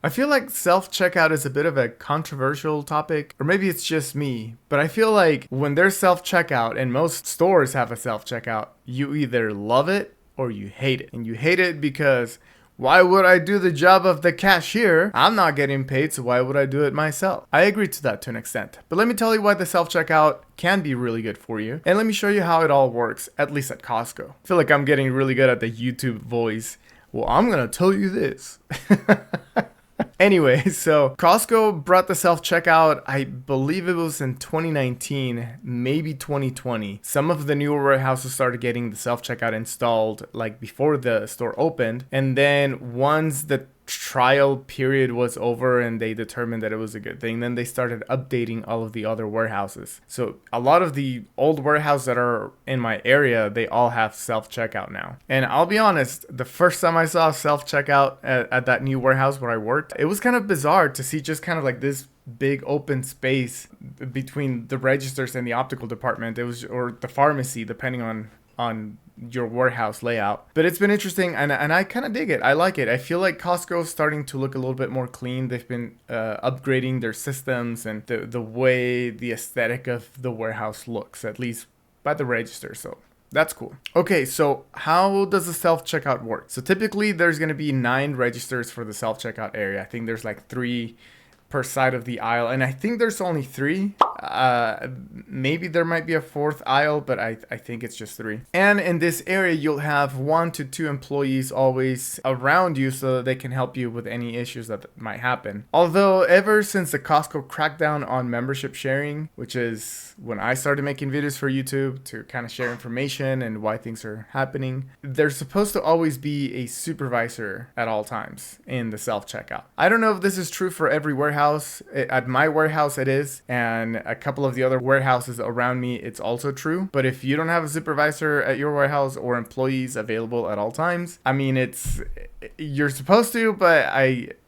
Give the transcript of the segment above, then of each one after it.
I feel like self-checkout is a bit of a controversial topic, or maybe it's just me, but I feel like when there's self-checkout, and most stores have a self-checkout, you either love it or you hate it. And you hate it because why would I do the job of the cashier? I'm not getting paid, so why would I do it myself? I agree to that to an extent. But let me tell you why the self-checkout can be really good for you. And let me show you how it all works, at least at Costco. I feel like I'm getting really good at the YouTube voice. Well, I'm gonna tell you this. Anyway, so Costco brought the self-checkout, I believe it was in 2019, maybe 2020. Some of the newer warehouses started getting the self-checkout installed like before the store opened. And then once the trial period was over and they determined that it was a good thing, then they started updating all of the other warehouses. So a lot of the old warehouses that are in my area, they all have self-checkout now. And I'll be honest, the first time I saw self-checkout at that new warehouse where I worked, it was kind of bizarre to see just kind of like this big open space between the registers and the optical department. It was, or the pharmacy, depending on your warehouse layout. But it's been interesting, and I kind of dig it. I like it. I feel like Costco is starting to look a little bit more clean. They've been upgrading their systems and the way the aesthetic of the warehouse looks, at least by the register. So that's cool. Okay, so how does the self-checkout work? So typically there's going to be 9 registers for the self-checkout area. I think there's like 3 per side of the aisle, and I think there's only 3. Maybe there might be a 4th aisle, but I think it's just 3. And in this area, you'll have 1 to 2 employees always around you so that they can help you with any issues that might happen. Although ever since the Costco crackdown on membership sharing, which is when I started making videos for YouTube to kind of share information and why things are happening, there's supposed to always be a supervisor at all times in the self-checkout. I don't know if this is true for every warehouse. At my warehouse it is, and a couple of the other warehouses around me it's also true. But if you don't have a supervisor at your warehouse or employees available at all times, I mean, you're supposed to, but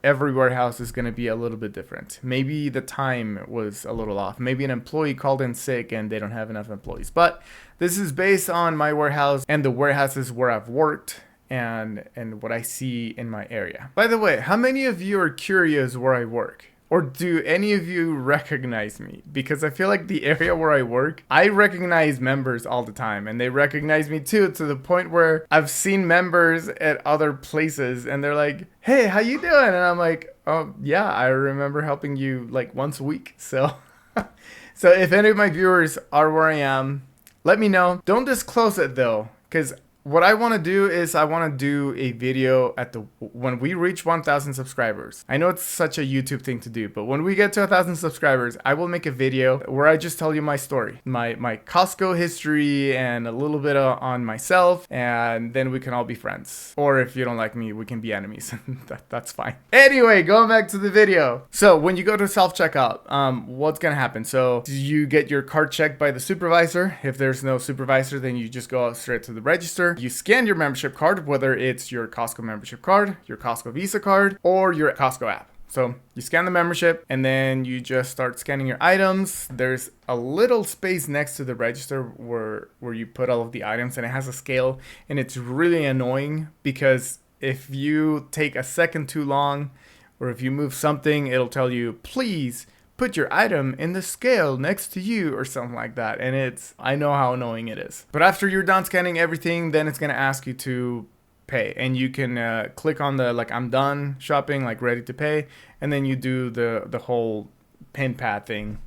every warehouse is going to be a little bit different. Maybe the time was a little off. Maybe an employee called in sick and they don't have enough employees. But this is based on my warehouse and the warehouses where I've worked and what I see in my area. By the way, how many of you are curious where I work? Or do any of you recognize me? Because I feel like the area where I work, I recognize members all the time. And they recognize me too, to the point where I've seen members at other places and they're like, hey, how you doing? And I'm like, oh yeah, I remember helping you like once a week. So, so if any of my viewers are where I am, let me know. Don't disclose it though, because what I want to do is I want to do a video when we reach 1,000 subscribers. I know it's such a YouTube thing to do, but when we get to 1,000 subscribers, I will make a video where I just tell you my story, my Costco history and a little bit on myself, and then we can all be friends. Or if you don't like me, we can be enemies. That's fine. Anyway, going back to the video. So when you go to self-checkout, what's going to happen? So you get your card checked by the supervisor. If there's no supervisor, then you just go straight to the register. You scan your membership card, whether it's your Costco membership card, your Costco Visa card, or your Costco app. So you scan the membership and then you just start scanning your items. There's a little space next to the register where you put all of the items, and it has a scale, and it's really annoying because if you take a second too long or if you move something, it'll tell you, please put your item in the scale next to you or something like that. And I know how annoying it is. But after you're done scanning everything, then it's going to ask you to pay. And you can click on the like I'm done shopping, like ready to pay. And then you do the whole pin pad thing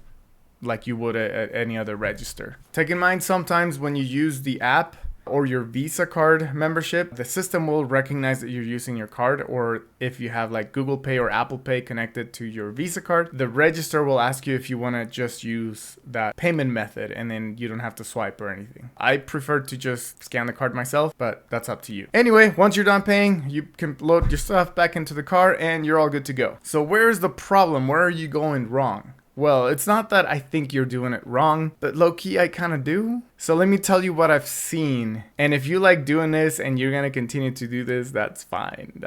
like you would at any other register. Take in mind, sometimes when you use the app or your Visa card membership, the system will recognize that you're using your card. Or if you have like Google Pay or Apple Pay connected to your Visa card, the register will ask you if you want to just use that payment method, and then you don't have to swipe or anything. I prefer to just scan the card myself, but that's up to you. Anyway, once you're done paying, you can load your stuff back into the car and you're all good to go. So where's the problem? Where are you going wrong? Well, it's not that I think you're doing it wrong, but low-key I kind of do. So let me tell you what I've seen. And if you like doing this and you're going to continue to do this, that's fine.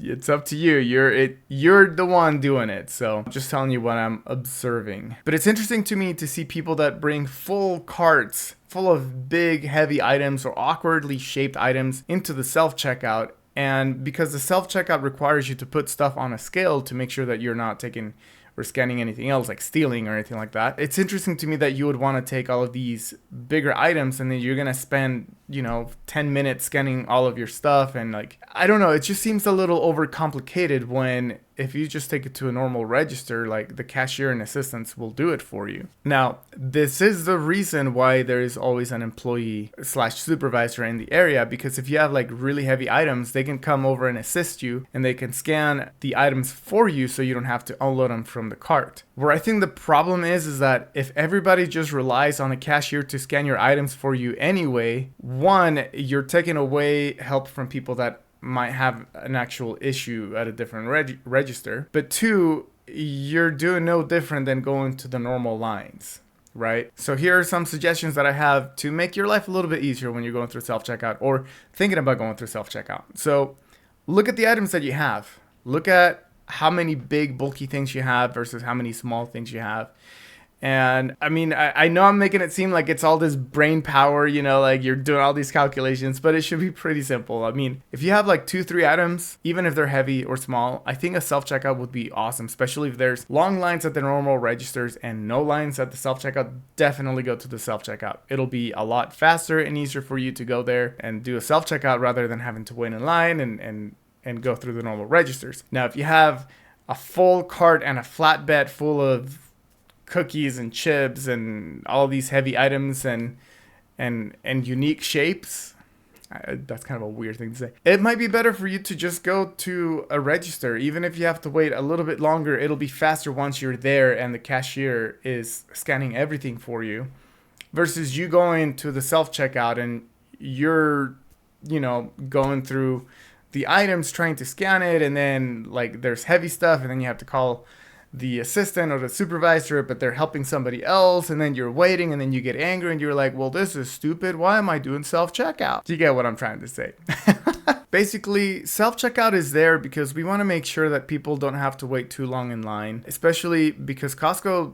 It's up to you. You're the one doing it. So I'm just telling you what I'm observing. But it's interesting to me to see people that bring full carts full of big, heavy items or awkwardly shaped items into the self-checkout. And because the self-checkout requires you to put stuff on a scale to make sure that you're not taking or scanning anything else, like stealing or anything like that. It's interesting to me that you would want to take all of these bigger items and then you're going to spend, 10 minutes scanning all of your stuff. And like, I don't know, it just seems a little overcomplicated when if you just take it to a normal register, like the cashier and assistants will do it for you. Now, this is the reason why there is always an employee / supervisor in the area, because if you have like really heavy items, they can come over and assist you and they can scan the items for you so you don't have to unload them from the cart. Where I think the problem is that if everybody just relies on the cashier to scan your items for you anyway, one, you're taking away help from people that might have an actual issue at a different register. But two, you're doing no different than going to the normal lines, right? So here are some suggestions that I have to make your life a little bit easier when you're going through self-checkout or thinking about going through self-checkout. So look at the items that you have. Look at how many big bulky things you have versus how many small things you have. And I mean, I know I'm making it seem like it's all this brain power, like you're doing all these calculations, but it should be pretty simple. I mean, if you have like 2-3 items, even if they're heavy or small, I think a self-checkout would be awesome, especially if there's long lines at the normal registers and no lines at the self-checkout. Definitely go to the self-checkout. It'll be a lot faster and easier for you to go there and do a self-checkout rather than having to wait in line and go through the normal registers. Now, if you have a full cart and a flatbed full of cookies and chips and all these heavy items and unique shapes, that's kind of a weird thing to say. It might be better for you to just go to a register. Even if you have to wait a little bit longer, it'll be faster once you're there and the cashier is scanning everything for you, versus you going to the self-checkout and you're going through the items trying to scan it, and then like there's heavy stuff and then you have to call the assistant or the supervisor, but they're helping somebody else, and then you're waiting and then you get angry and you're like, well, this is stupid. Why am I doing self-checkout? Do you get what I'm trying to say? Basically, self-checkout is there because we want to make sure that people don't have to wait too long in line, especially because Costco,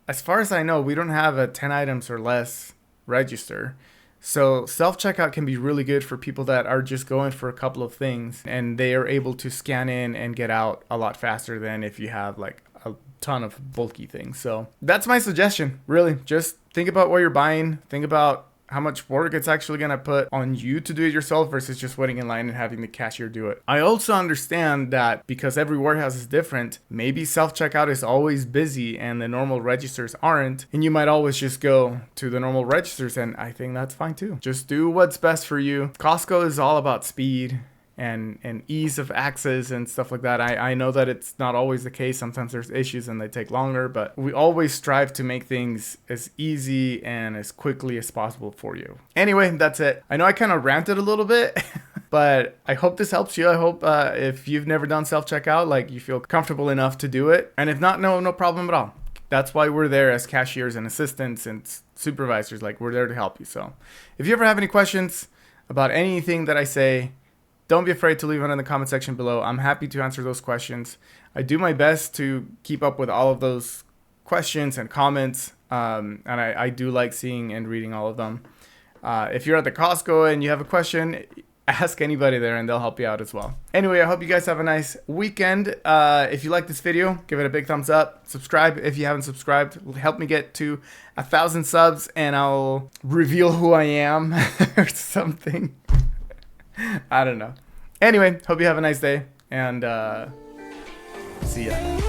as far as I know, we don't have a 10 items or less register. So self-checkout can be really good for people that are just going for a couple of things and they are able to scan in and get out a lot faster than if you have like a ton of bulky things. So that's my suggestion, really. Just think about what you're buying. Think about how much work it's actually going to put on you to do it yourself versus just waiting in line and having the cashier do it. I also understand that because every warehouse is different, maybe self-checkout is always busy and the normal registers aren't, and you might always just go to the normal registers, and I think that's fine too. Just do what's best for you. Costco is all about speed and ease of access and stuff like that. I know that it's not always the case. Sometimes there's issues and they take longer, but we always strive to make things as easy and as quickly as possible for you. Anyway, that's it. I know I kind of ranted a little bit, but I hope this helps you. I hope if you've never done self-checkout, like you feel comfortable enough to do it. And if not, no problem at all. That's why we're there as cashiers and assistants and supervisors. Like, we're there to help you. So if you ever have any questions about anything that I say, don't be afraid to leave it in the comment section below. I'm happy to answer those questions. I do my best to keep up with all of those questions and comments, and I do like seeing and reading all of them. If you're at the Costco and you have a question, ask anybody there and they'll help you out as well. Anyway, I hope you guys have a nice weekend. If you like this video, give it a big thumbs up. Subscribe if you haven't subscribed. It'll help me get to 1,000 subs and I'll reveal who I am or something. I don't know. Anyway, hope you have a nice day, and see ya.